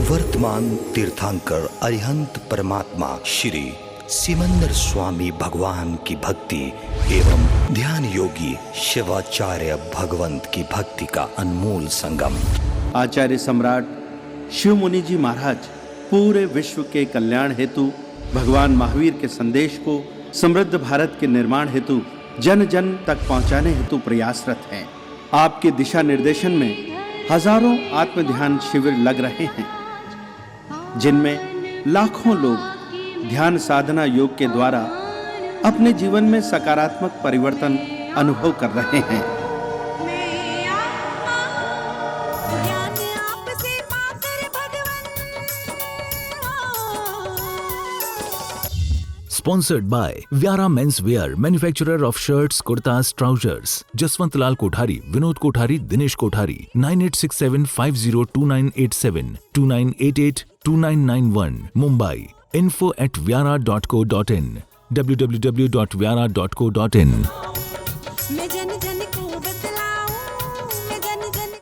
वर्तमान तीर्थंकर अरिहंत परमात्मा श्री सिमंदर स्वामी भगवान की भक्ति एवं ध्यान योगी शिवाचार्य भगवंत की भक्ति का अनमोल संगम। आचार्य सम्राट शिव मुनि जी महाराज पूरे विश्व के कल्याण हेतु भगवान महावीर के संदेश को समृद्ध भारत के निर्माण हेतु जन जन तक पहुंचाने हेतु प्रयासरत हैं। आपके दिशा निर्देशन में हजारों आत्म ध्यान शिविर लग रहे हैं, जिनमें लाखों लोग ध्यान साधना योग के द्वारा अपने जीवन में सकारात्मक परिवर्तन अनुभव कर रहे हैं। Sponsored by Vyara Men's Wear, manufacturer of shirts, kurtas, trousers. Jaswant Lal Kothari, Vinod Kothari, Dinesh Kothari. 9867502987, 29882991, Mumbai. info@vyara.co.in, www.vyara.co.in.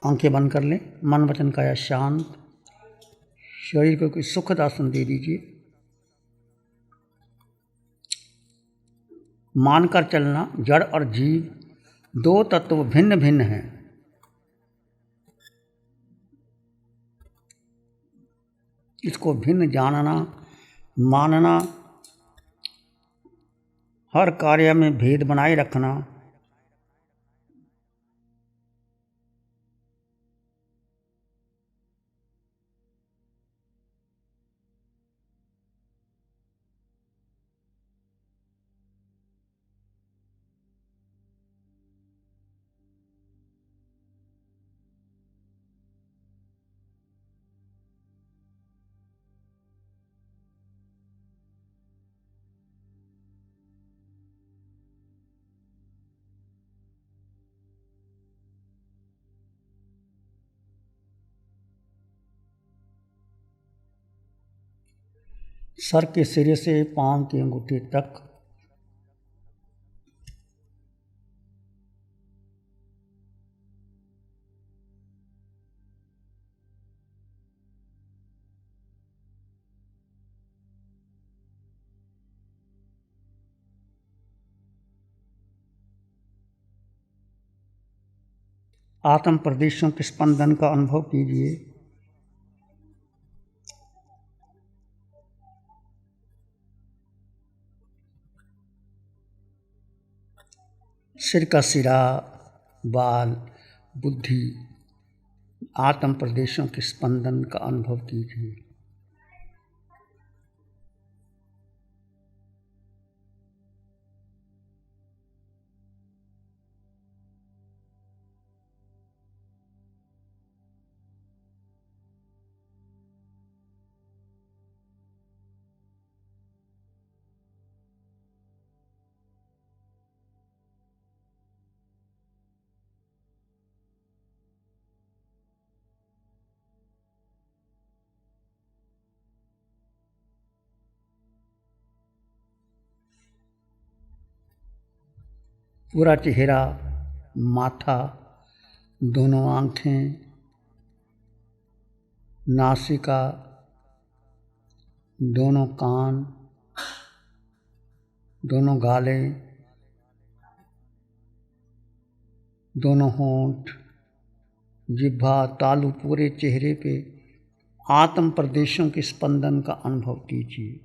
आंखें बंद कर लें, मन वचन काया शांत, शरीर को कोई सुखद आसन दे दीजिए। मानकर चलना, जड़ और जीव दो तत्व भिन्न भिन्न हैं। इसको भिन्न जानना, मानना, हर कार्य में भेद बनाए रखना, सर के सिरे से पांव के अंगूठे तक आत्म प्रदेशों के स्पंदन का अनुभव कीजिए। सिर का सिरा, बाल, बुद्धि, आत्म प्रदेशों के स्पंदन का अनुभव कीजिए। पूरा चेहरा, माथा, दोनों आँखें, नासिका, दोनों कान, दोनों गालें, दोनों होंठ, जिह्वा, तालू, पूरे चेहरे पे आत्म प्रदेशों के स्पंदन का अनुभव कीजिए।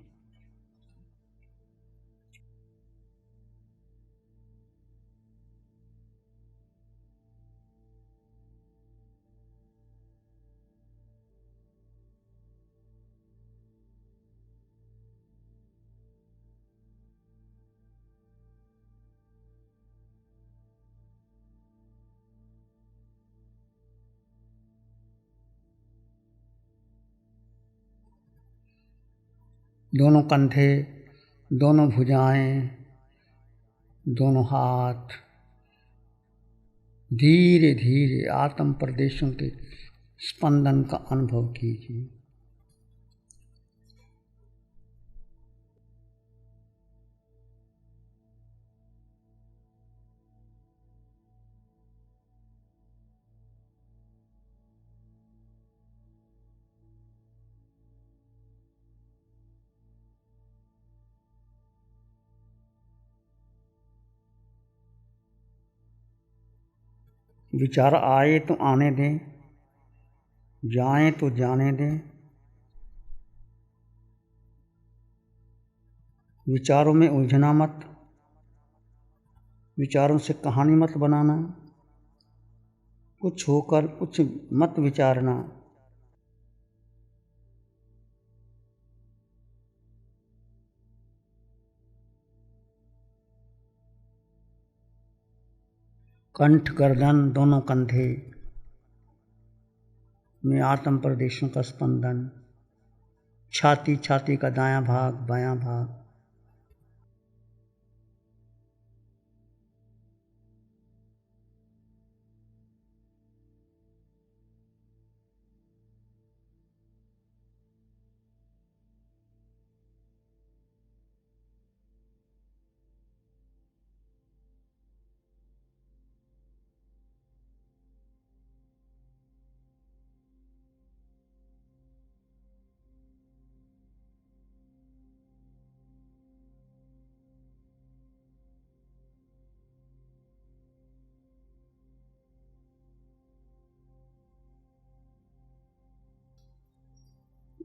दोनों कंधे, दोनों भुजाएं, दोनों हाथ, धीरे धीरे आत्म प्रदेशों के स्पंदन का अनुभव कीजिए। विचार आए तो आने दें, जाएं तो जाने दें। विचारों में उलझना मत, विचारों से कहानी मत बनाना, कुछ होकर कुछ मत विचारना। कंठ गर्दन दोनों कंधे में आत्म प्रदेशों का स्पंदन, छाती छाती का दायां भाग बायां भाग।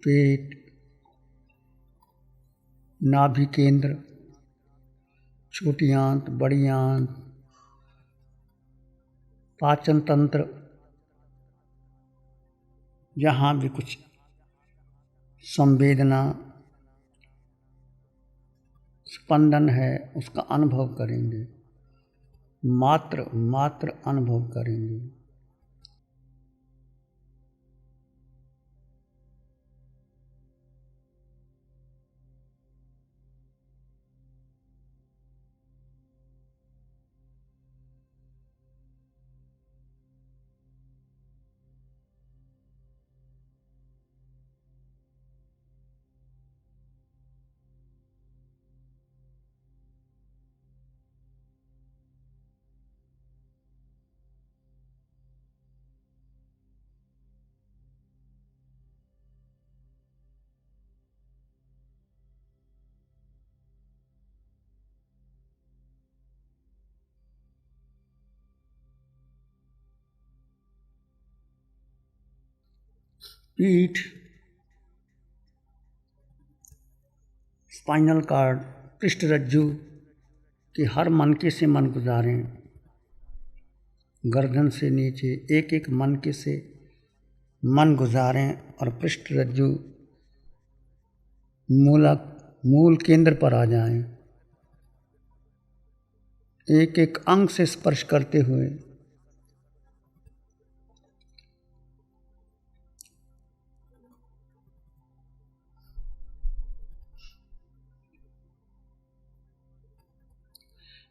पेट, नाभि केंद्र, छोटी आंत, बड़ी आंत, पाचन तंत्र, जहाँ भी कुछ संवेदना स्पंदन है उसका अनुभव करेंगे, मात्र मात्र अनुभव करेंगे। पीठ, स्पाइनल कार्ड, पृष्ठ रज्जु के हर मनके से मन गुजारें। गर्दन से नीचे एक एक मनके से मन गुजारें और पृष्ठ रज्जु मूल केंद्र पर आ जाएं। एक एक अंग से स्पर्श करते हुए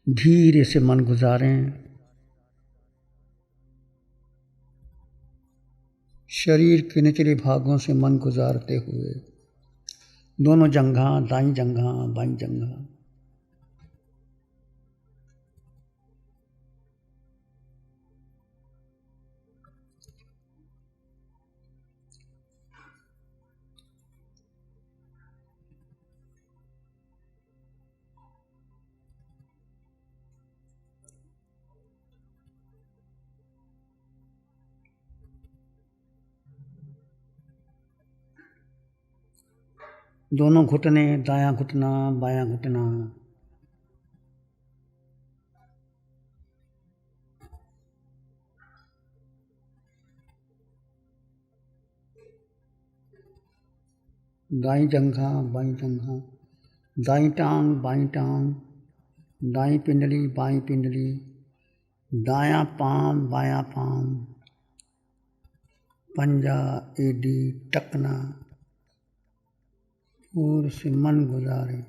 धीरे से मन गुजारें। शरीर के निचले भागों से मन गुजारते हुए दोनों जंघा, दाईं जंघा बाईं जंघा। दोनों घुटने, दायां घुटना बायां घुटना। दाईं जंघा बाईं जंघा, दाईं टांग बाईं टांग, दाईं पिंडली बाईं पिंडली, दायां पांव बायां पांव, पंजा, एडी, टकना। पूरे से मन गुजारें।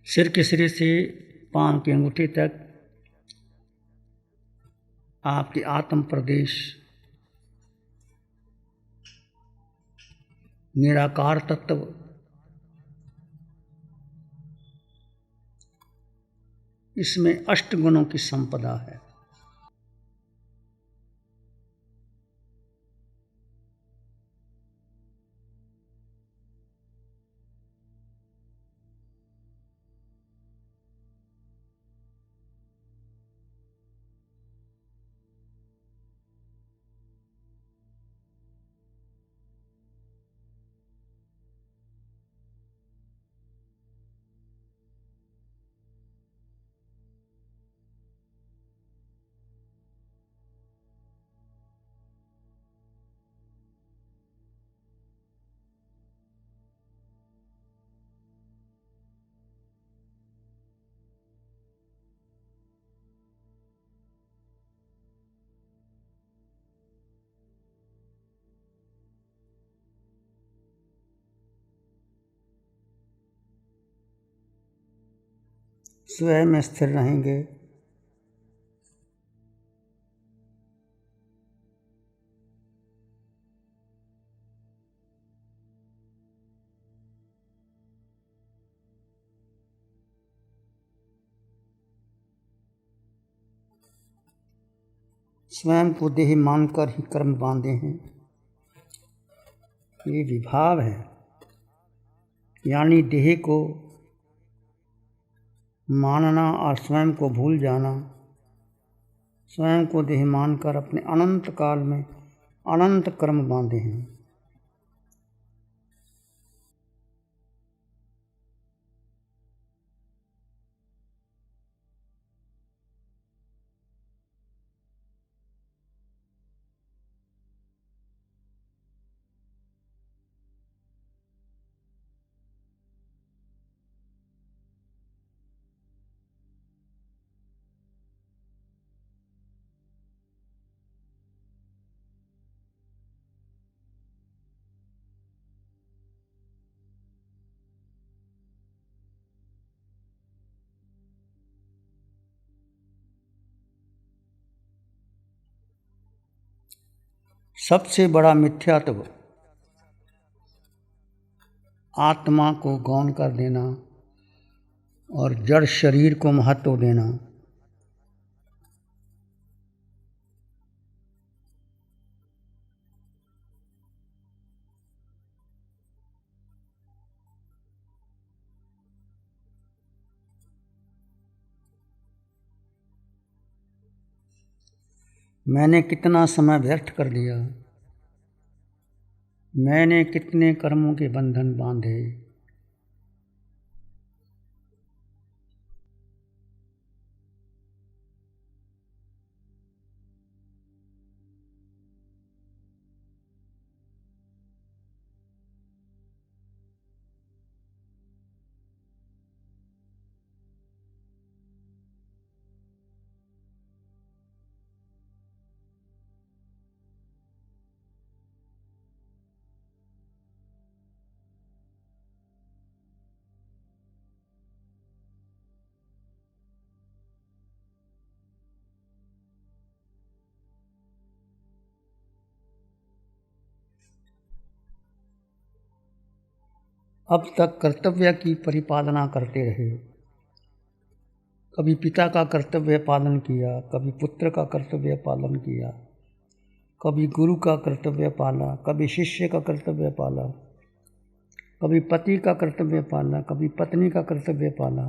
सिर के सिरे से पांव के अंगूठे तक आपके आत्म प्रदेश निराकार तत्व, इसमें अष्ट गुणों की संपदा है। स्वयं में स्थिर रहेंगे, स्वयं को देह मानकर ही कर्म बांधे हैं। ये विभाव है, यानी देह को मानना और स्वयं को भूल जाना। स्वयं को देह मानकर अपने अनंत काल में अनंत कर्म बांधे हैं। सबसे बड़ा मिथ्यात्व आत्मा को गौण कर देना और जड़ शरीर को महत्व देना। मैंने कितना समय व्यर्थ कर दिया, मैंने कितने कर्मों के बंधन बांधे। अब तक कर्तव्य की परिपालना करते रहे। कभी पिता का कर्तव्य पालन किया, कभी पुत्र का कर्तव्य पालन किया, कभी गुरु का कर्तव्य पाला, कभी शिष्य का कर्तव्य पाला, कभी पति का कर्तव्य पाला, कभी पत्नी का कर्तव्य पाला,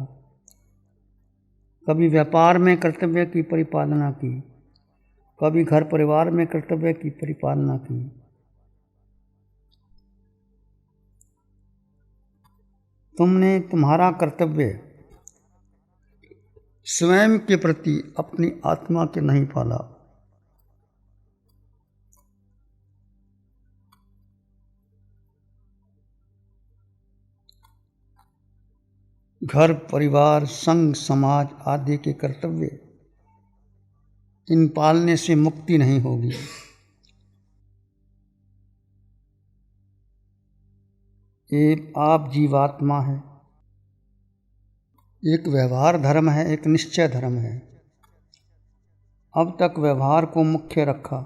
कभी व्यापार में कर्तव्य की परिपालना की, कभी घर परिवार में कर्तव्य की परिपालना की। तुमने तुम्हारा कर्तव्य स्वयं के प्रति अपनी आत्मा के नहीं पाला। घर परिवार संघ समाज आदि के कर्तव्य इन पालने से मुक्ति नहीं होगी। आप जीवात्मा है। एक व्यवहार धर्म है, एक निश्चय धर्म है। अब तक व्यवहार को मुख्य रखा,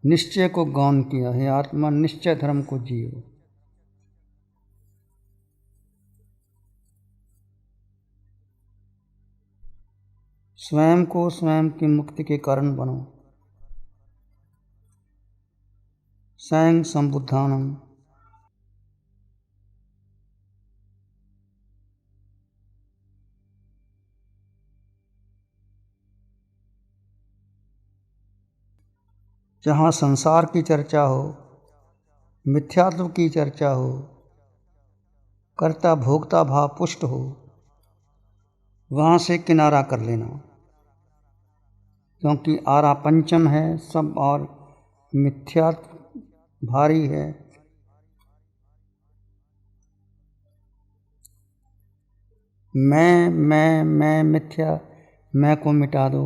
निश्चय को गौण किया है। आत्मा निश्चय धर्म को जियो। स्वयं को स्वयं की मुक्ति के कारण बनो। स्वयं संबुद्धानम। जहाँ संसार की चर्चा हो, मिथ्यात्व की चर्चा हो, कर्ता भोक्ता भाव पुष्ट हो, वहाँ से किनारा कर लेना, क्योंकि आरा पंचम है सब और मिथ्यात्व भारी है। मैं मिथ्या, मैं को मिटा दो।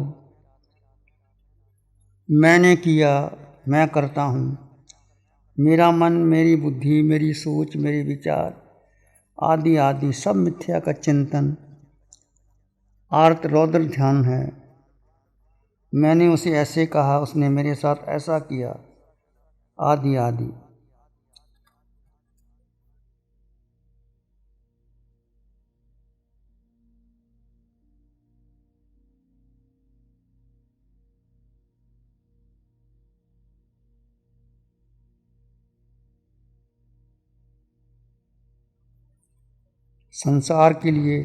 मैंने किया, मैं करता हूँ। मेरा मन, मेरी बुद्धि, मेरी सोच, मेरे विचार आदि आदि सब मिथ्या का चिंतन, आर्त रौद्र ध्यान है। मैंने उसे ऐसे कहा, उसने मेरे साथ ऐसा किया, आदि आदि। संसार के लिए,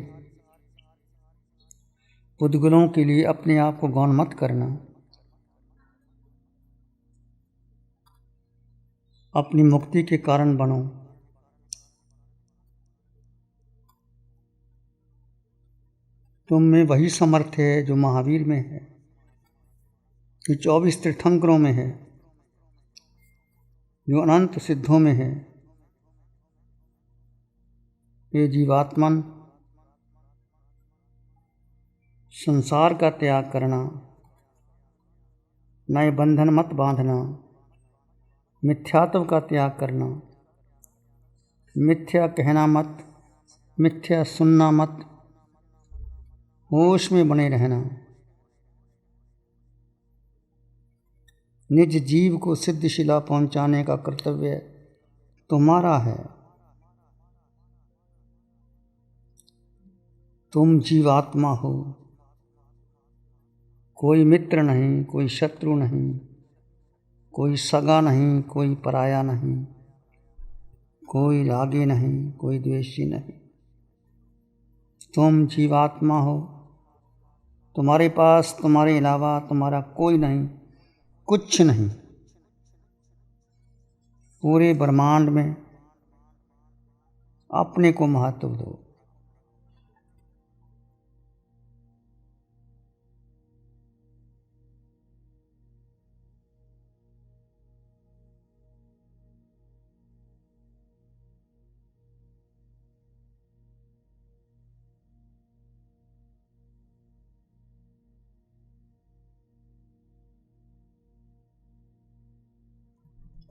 पुद्गलों के लिए अपने आप को गौण मत करना। अपनी मुक्ति के कारण बनो। तुम में वही समर्थ है जो महावीर में है, जो 24 तीर्थंकरों में है, जो अनंत सिद्धों में है। ये जीवात्मन, संसार का त्याग करना, नए बंधन मत बांधना, मिथ्यात्व का त्याग करना, मिथ्या कहना मत, मिथ्या सुनना मत, होश में बने रहना। निज जीव को सिद्धशिला पहुंचाने का कर्तव्य तुम्हारा है। तुम जीवात्मा हो, कोई मित्र नहीं, कोई शत्रु नहीं, कोई सगा नहीं, कोई पराया नहीं, कोई रागी नहीं, कोई द्वेषी नहीं। तुम जीवात्मा हो। तुम्हारे पास तुम्हारे अलावा तुम्हारा कोई नहीं, कुछ नहीं। पूरे ब्रह्मांड में अपने को महत्व दो।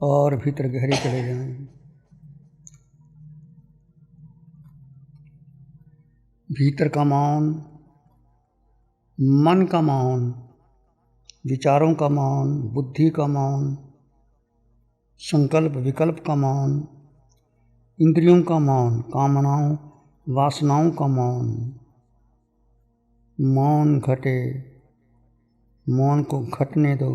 और भीतर गहरे चले जाएं। भीतर का मौन, मन का मौन, विचारों का मौन, बुद्धि का मौन, संकल्प विकल्प का मौन, इंद्रियों का मौन, कामनाओं वासनाओं का मौन। मौन घटे, मौन को घटने दो।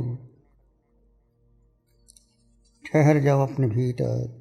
ठहर जाओ अपने भीतर।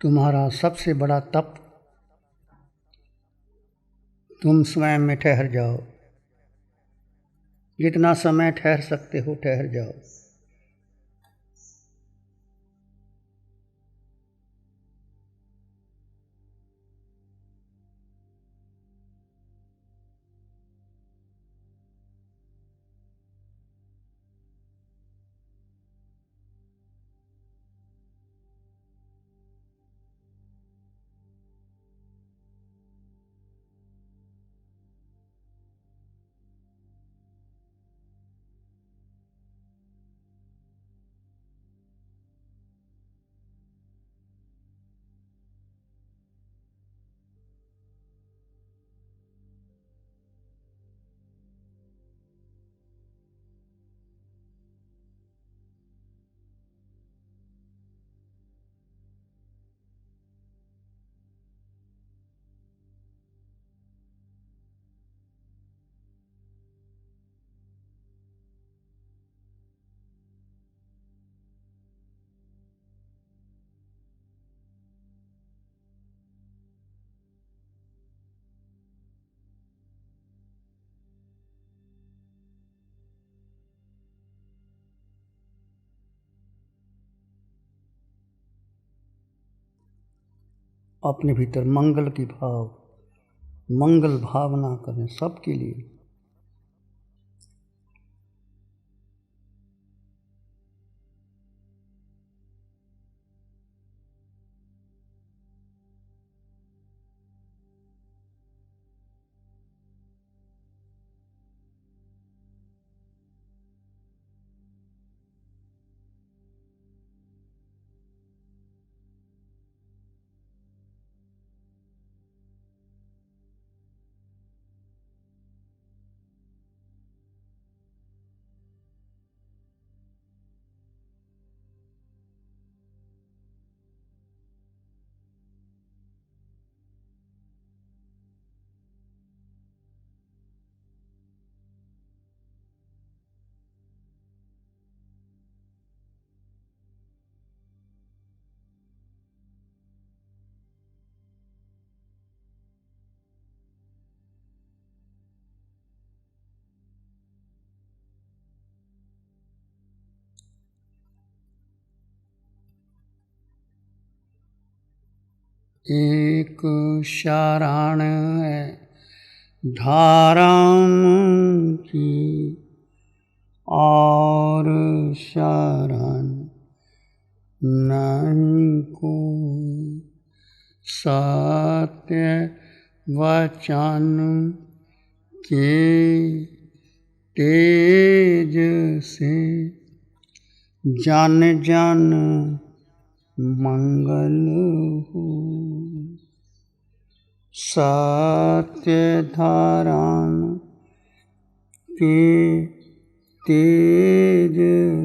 तुम्हारा सबसे बड़ा तप, तुम स्वयं में ठहर जाओ। जितना समय ठहर सकते हो ठहर जाओ। अपने भीतर मंगल की भाव, मंगल भावना करें सबके लिए। एक शरण है धाराम की और शरण नहीं को, सत्य वचन के तेज से जन जन मंगल हो। सत्य धारण के तेज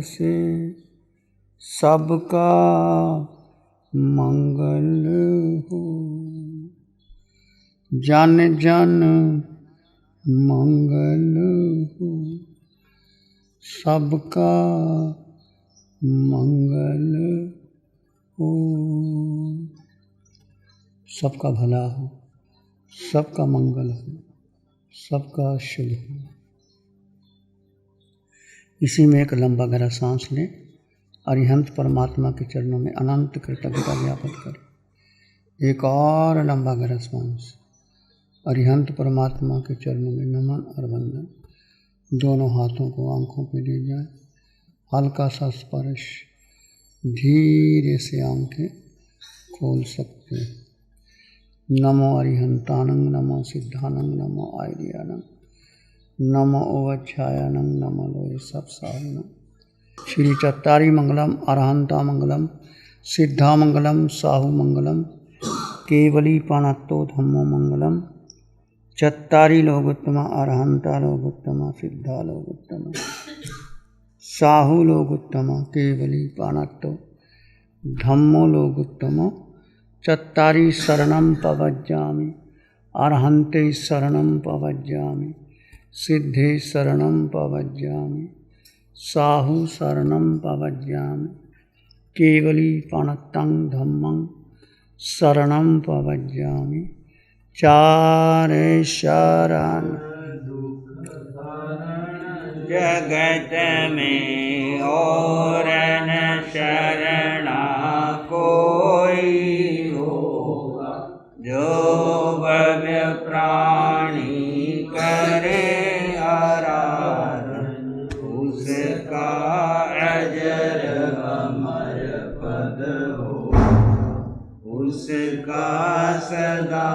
से सबका मंगल हो। जन जन मंगल हो, सबका मंगल हो। सबका भला हो, सबका मंगल हो, सबका शुभ हो। इसी में एक लंबा गहरा सांस लें। अरिहंत परमात्मा के चरणों में अनंत कृतज्ञता ज्ञापित करें। एक और लंबा गहरा सांस। अरिहंत परमात्मा के चरणों में नमन और वंदन। दोनों हाथों को आंखों पे ले जाए, हल्का सा स्पर्श, धीरे से आंखें खोल सकते हैं। नमो अरिहंतानंग, नमो सिद्धानंग, नमो आयर्यानंग, नमो ओवच्छायानंग, नमो लोय सब साहुनम। श्री चत्तारी मंगलम, अरहंता मंगलम, सिद्धा मंगलम, साहु मंगलम, केवली पाणत्तो धम्मो मंगलम। चत्तारी लोगोत्तमा, अरहंता लोगोत्तमा, सिद्धा लोगोत्तमा, साहु लोगोत्तमा, केवली पाणत्तो धम्मो लोगोत्तमो। चत्तारी शरणं पवज्जामि, अरहन्ते शरणं पवज्जामि, सिद्धे शरणं पवज्जामि, साहु शरणं पवज्जामि, केवली पाणत्तं धम्मं शरणं पवज्जामि। चारे शरण जगत में और न शरणा कोई होगा, जो भव्य प्राणी करे आराधन, उसका अजर अमर पद होगा, उसका सदा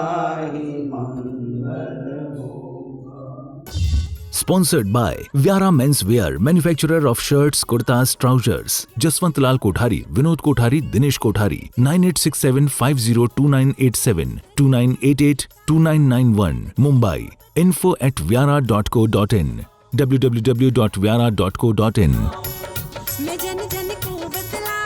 ही मंगल होगा। Sponsored by Vyara Men's Wear, manufacturer of shirts, kurtas, trousers. Jaswant Lal Kothari, Vinod Kothari, Dinesh Kothari. 9867502987, 29882991, Mumbai. info@vyara.co.in, www.vyara.co.in. मैं जन जन को बतला